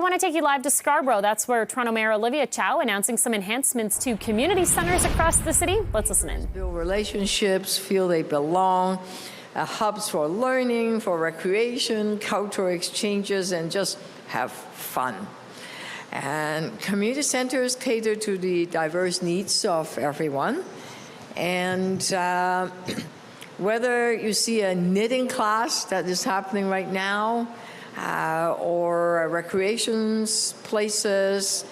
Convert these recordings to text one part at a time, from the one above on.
want to take you live to Scarborough. That's where Toronto Mayor Olivia Chow announcing some enhancements to community centers across the city. Let's listen in. Build relationships, feel they belong, hubs for learning, for recreation, cultural exchanges, and just have fun. And community centers cater to the diverse needs of everyone. And whether you see a knitting class that is happening right now, or recreation places,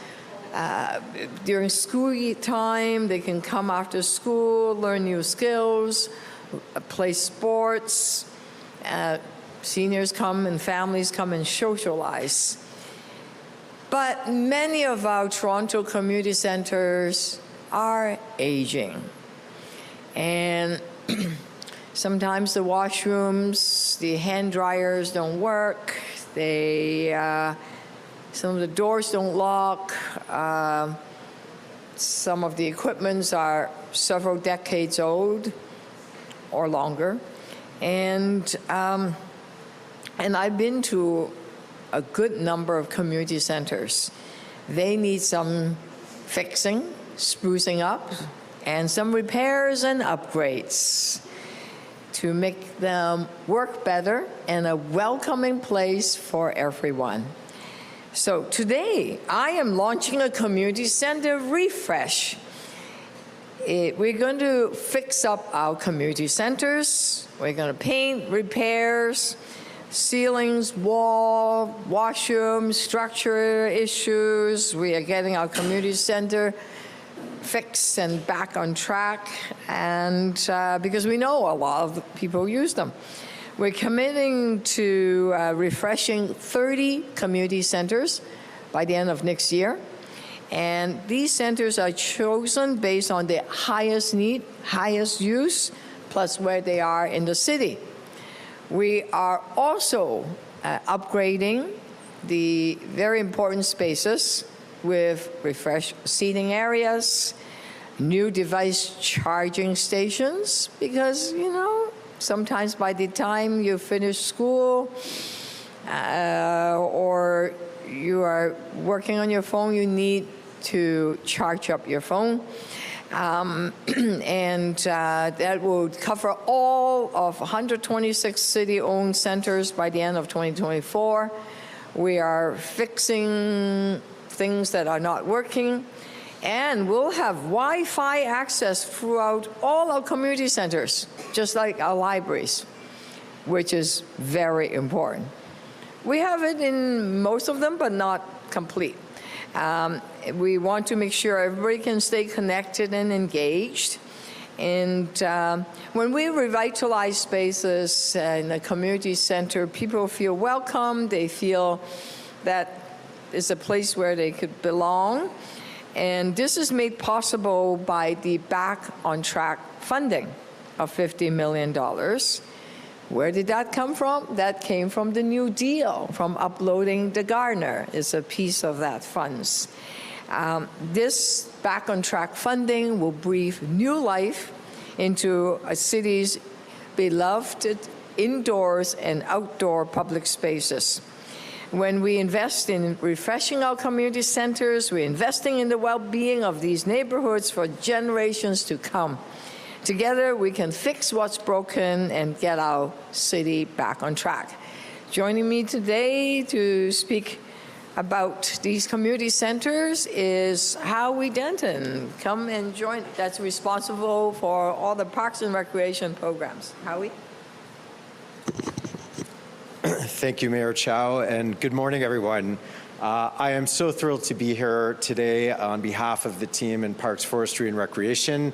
during school time, they can come after school, learn new skills, play sports. Seniors come and families come and socialize. But many of our Toronto community centers are aging. And sometimes the washrooms, the hand dryers don't work. Some of the doors don't lock. Some of the equipments are several decades old or longer. And I've been to a good number of community centers. They need some fixing, sprucing up, and some repairs and upgrades to make them work better and a welcoming place for everyone. So today, I am launching a community center refresh. We're going to fix up our community centers. We're going to paint, repairs, ceilings, wall, washroom, structure issues. We are getting our community center fixed and back on track, and because we know a lot of people use them. We're committing to refreshing 30 community centers by the end of next year. And these centers are chosen based on the highest need, highest use, plus where they are in the city. We are also upgrading the very important spaces with refreshed seating areas, new device charging stations, because, you know, sometimes by the time you finish school or you are working on your phone, you need to charge up your phone. That will cover all of 126 city-owned centers by the end of 2024. We are fixing things that are not working, and we'll have Wi-Fi access throughout all our community centers, just like our libraries, which is very important. We have it in most of them, but not complete. We want to make sure everybody can stay connected and engaged. And when we revitalize spaces in a community center, people feel welcome. They feel that it's a place where they could belong. And this is made possible by the Back on Track funding of $50 million. Where did that come from? That came from the New Deal, from uploading the Gardner is a piece of that funds. This Back on Track funding will breathe new life into a city's beloved indoors and outdoor public spaces. When we invest in refreshing our community centers, we're investing in the well-being of these neighborhoods for generations to come. Together, we can fix what's broken and get our city back on track. Joining me today to speak about these community centers is Howie Denton. Come and join. That's responsible for all the parks and recreation programs. Howie? Thank you, Mayor Chow, and good morning, everyone. I am so thrilled to be here today on behalf of the team in Parks, Forestry, and Recreation.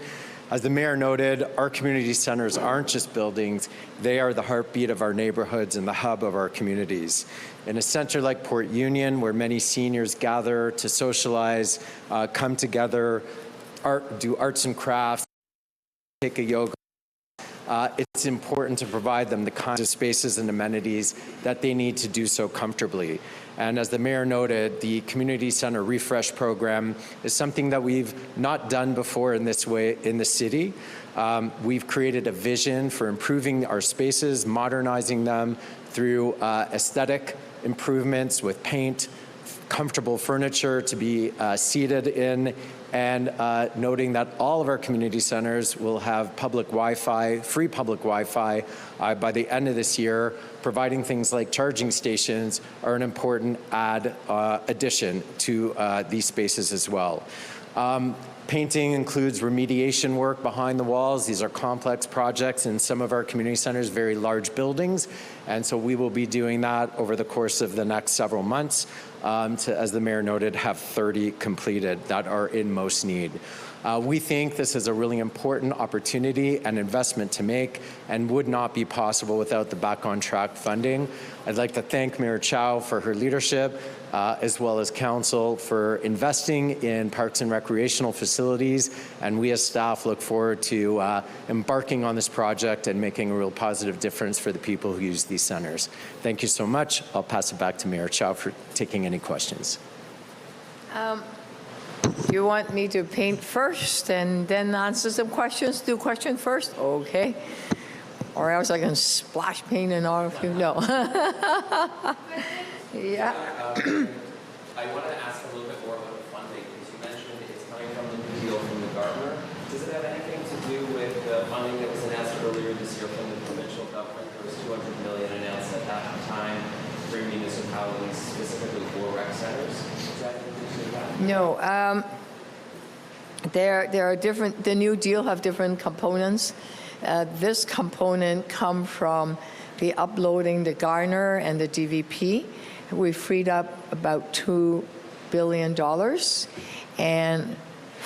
As the mayor noted, our community centers aren't just buildings, they are the heartbeat of our neighborhoods and the hub of our communities. In a center like Port Union, where many seniors gather to socialize, come together, do arts and crafts, take a yoga, it's important to provide them the kinds of spaces and amenities that they need to do so comfortably. And as the mayor noted, the Community Center Refresh Program is something that we've not done before in this way in the city. We've created a vision for improving our spaces, modernizing them through aesthetic improvements with paint, comfortable furniture to be seated in, and noting that all of our community centers will have public Wi-Fi, free public Wi-Fi by the end of this year. Providing things like charging stations are an important addition to these spaces as well. Painting includes remediation work behind the walls. These are complex projects in some of our community centers, very large buildings, and so we will be doing that over the course of the next several months to, as the mayor noted, have 30 completed that are in most need. We think this is a really important opportunity and investment to make and would not be possible without the Back on Track funding. I'd like to thank Mayor Chow for her leadership, as well as council for investing in parks and recreational facilities, and we as staff look forward to embarking on this project and making a real positive difference for the people who use these centers. Thank you so much. I'll pass it back to Mayor Chow for taking any questions. You want me to paint first and then answer some questions? Do question first? Okay. Or else I can splash paint in all of you. No. Yeah. I want to ask a little bit more about the funding, because you mentioned it's coming from the new deal from the governor. Does it have anything to do with the funding that was announced earlier this year from the provincial government? There was $200 million announced at that time for municipalities, specifically for rec centers. Is that anything to do with that? No. There are different, the new deal have different components. This component come from the uploading the Garner and the DVP. We freed up about $2 billion and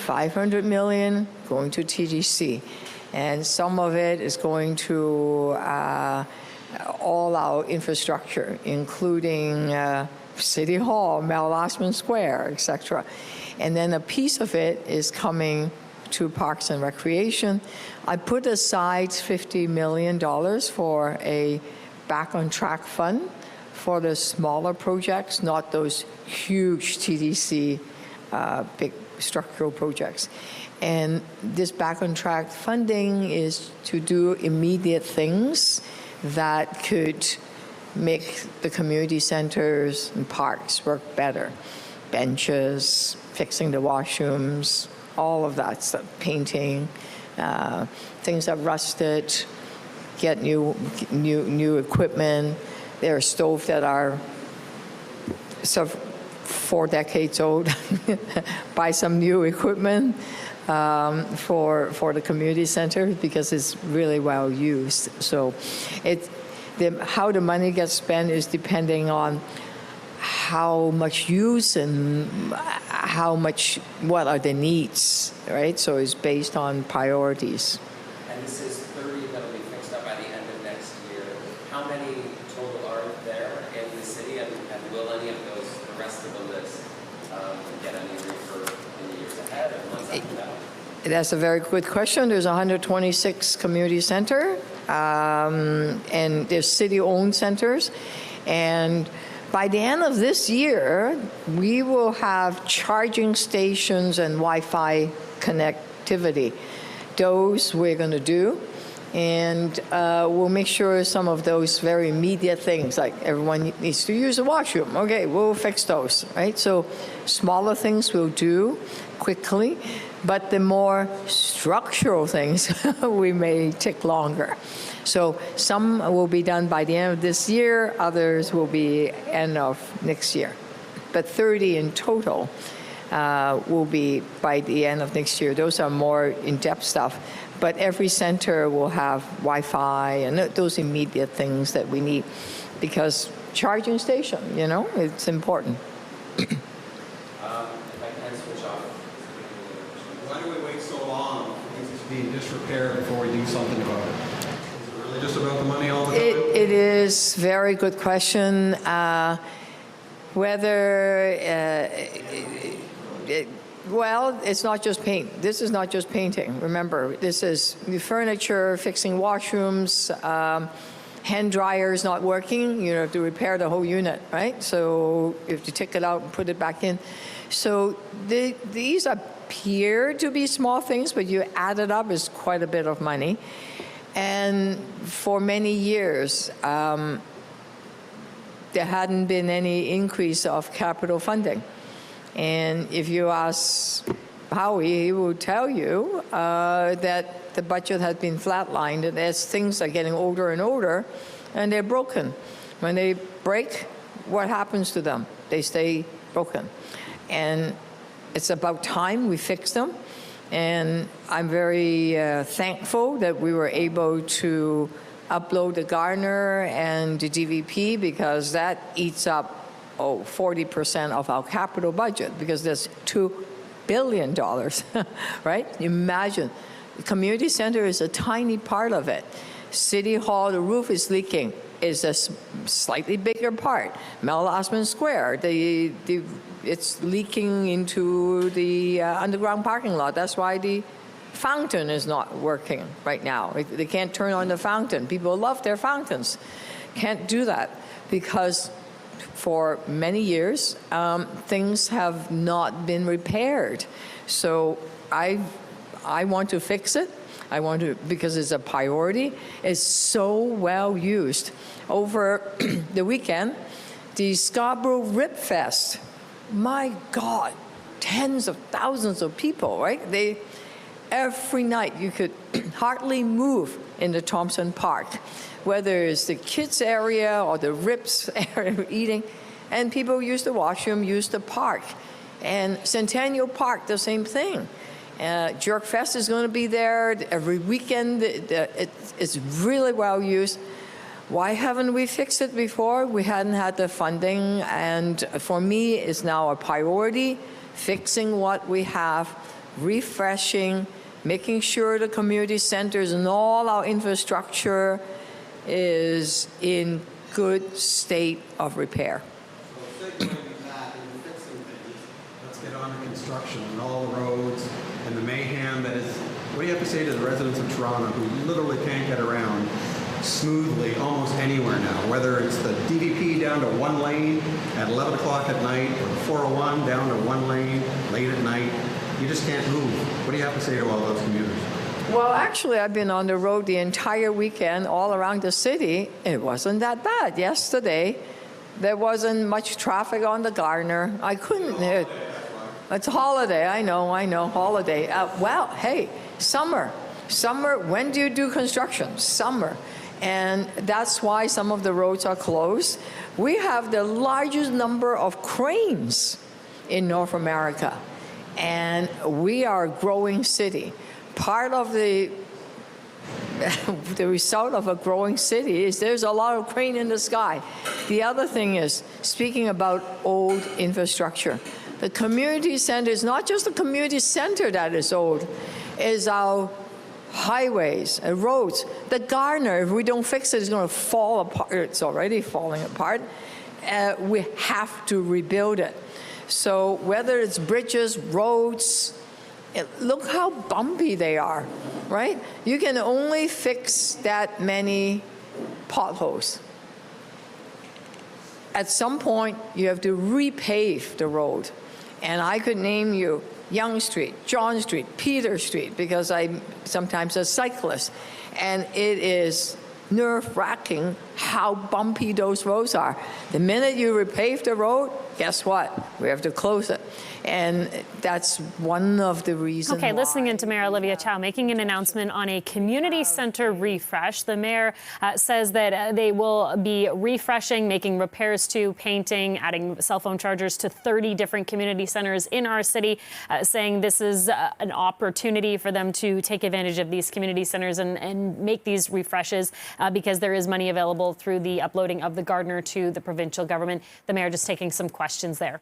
$500 million going to TDC. And some of it is going to all our infrastructure, including City Hall, Mallasman Square, etc. And then a piece of it is coming to Parks and Recreation. I put aside $50 million for a Back on Track fund for the smaller projects, not those huge TDC big structural projects. And this Back on Track funding is to do immediate things that could make the community centers and parks work better. Benches, fixing the washrooms, all of that stuff, painting, things that rusted, get new equipment. There are stoves that are 4 decades old. Buy some new equipment for the community center because it's really well used. So how the money gets spent is depending on how much use and what are the needs, right? So it's based on priorities. And this is 30 that will be fixed up by the end of next year. How many total are there in the city, and will any of those, the rest of the list, get any refurb in the years ahead or months after that? That's a very good question. There's 126 community center, and there's city-owned centers, and by the end of this year, we will have charging stations and Wi-Fi connectivity. Those we're going to do, and we'll make sure some of those very immediate things, like everyone needs to use a washroom. Okay, we'll fix those, right? So smaller things we'll do quickly, but the more structural things we may take longer. So some will be done by the end of this year, others will be end of next year. But 30 in total will be by the end of next year. Those are more in-depth stuff. But every center will have Wi-Fi and those immediate things that we need, because charging station, it's important. If I can switch off. Why do we wait so long for things to be in disrepair before we do something about it? Just about the money all the time? It is a very good question. Well, it's not just paint. This is not just painting. Remember, this is furniture, fixing washrooms, hand dryers not working. You have to repair the whole unit, right? So you have to take it out and put it back in. So these appear to be small things, but you add it up, it's quite a bit of money. And for many years, there hadn't been any increase of capital funding. And if you ask Howie, he will tell you that the budget has been flatlined, and as things are getting older and older, and they're broken. When they break, what happens to them? They stay broken. And it's about time we fix them. And I'm very thankful that we were able to upload the Gardner and the DVP, because that eats up 40% of our capital budget, because there's $2 billion, right? Imagine, the community center is a tiny part of it. City Hall, the roof is leaking, is a slightly bigger part. Mel Osman Square, it's leaking into the underground parking lot. That's why the fountain is not working right now. They can't turn on the fountain. People love their fountains. Can't do that because for many years, things have not been repaired. So I want to fix it. I want to, because it's a priority. It's so well used. Over the weekend, the Scarborough Rib Fest, my God, tens of thousands of people, right? Every night you could hardly move in the Thompson Park, whether it's the kids area or the ribs area eating, and people use the washroom, use the park. And Centennial Park, the same thing. Jerk Fest is going to be there every weekend. It's really well used. Why haven't we fixed it before? We hadn't had the funding, and for me, it's now a priority, fixing what we have, refreshing, making sure the community centers and all our infrastructure is in good state of repair. So segueing that into fixing things, let's get on to construction and all the roads and the mayhem that is. What do you have to say to the residents of Toronto who literally can't get around smoothly almost anywhere now, whether it's the DVP down to one lane at 11 o'clock at night, or the 401 down to one lane late at night? You just can't move. What do you have to say to all those commuters? Well, actually, I've been on the road the entire weekend all around the city. It wasn't that bad. Yesterday, there wasn't much traffic on the Gardner. I couldn't. It's a holiday. I know, holiday. Well, hey, summer. Summer, when do you do construction? Summer. And that's why some of the roads are closed. We have the largest number of cranes in North America. And we are a growing city. Part of the result of a growing city is there's a lot of crane in the sky. The other thing is, speaking about old infrastructure, the community center is not just the community center that is old, is our highways and roads. The Gardner, if we don't fix it, it's going to fall apart. It's already falling apart. We have to rebuild it. So whether it's bridges, roads, look how bumpy they are, right? You can only fix that many potholes. At some point, you have to repave the road. And I could name you Yonge Street, John Street, Peter Street, because I'm sometimes a cyclist. And it is nerve-wracking how bumpy those roads are. The minute you repave the road, guess what? We have to close it. And that's one of the reasons. Okay, listening into Mayor Olivia Chow making an announcement on a community center refresh. The mayor says that they will be refreshing, making repairs to, painting, adding cell phone chargers to 30 different community centers in our city, saying this is an opportunity for them to take advantage of these community centers and make these refreshes because there is money available through the uploading of the Gardner to the provincial government. The mayor just taking some questions there.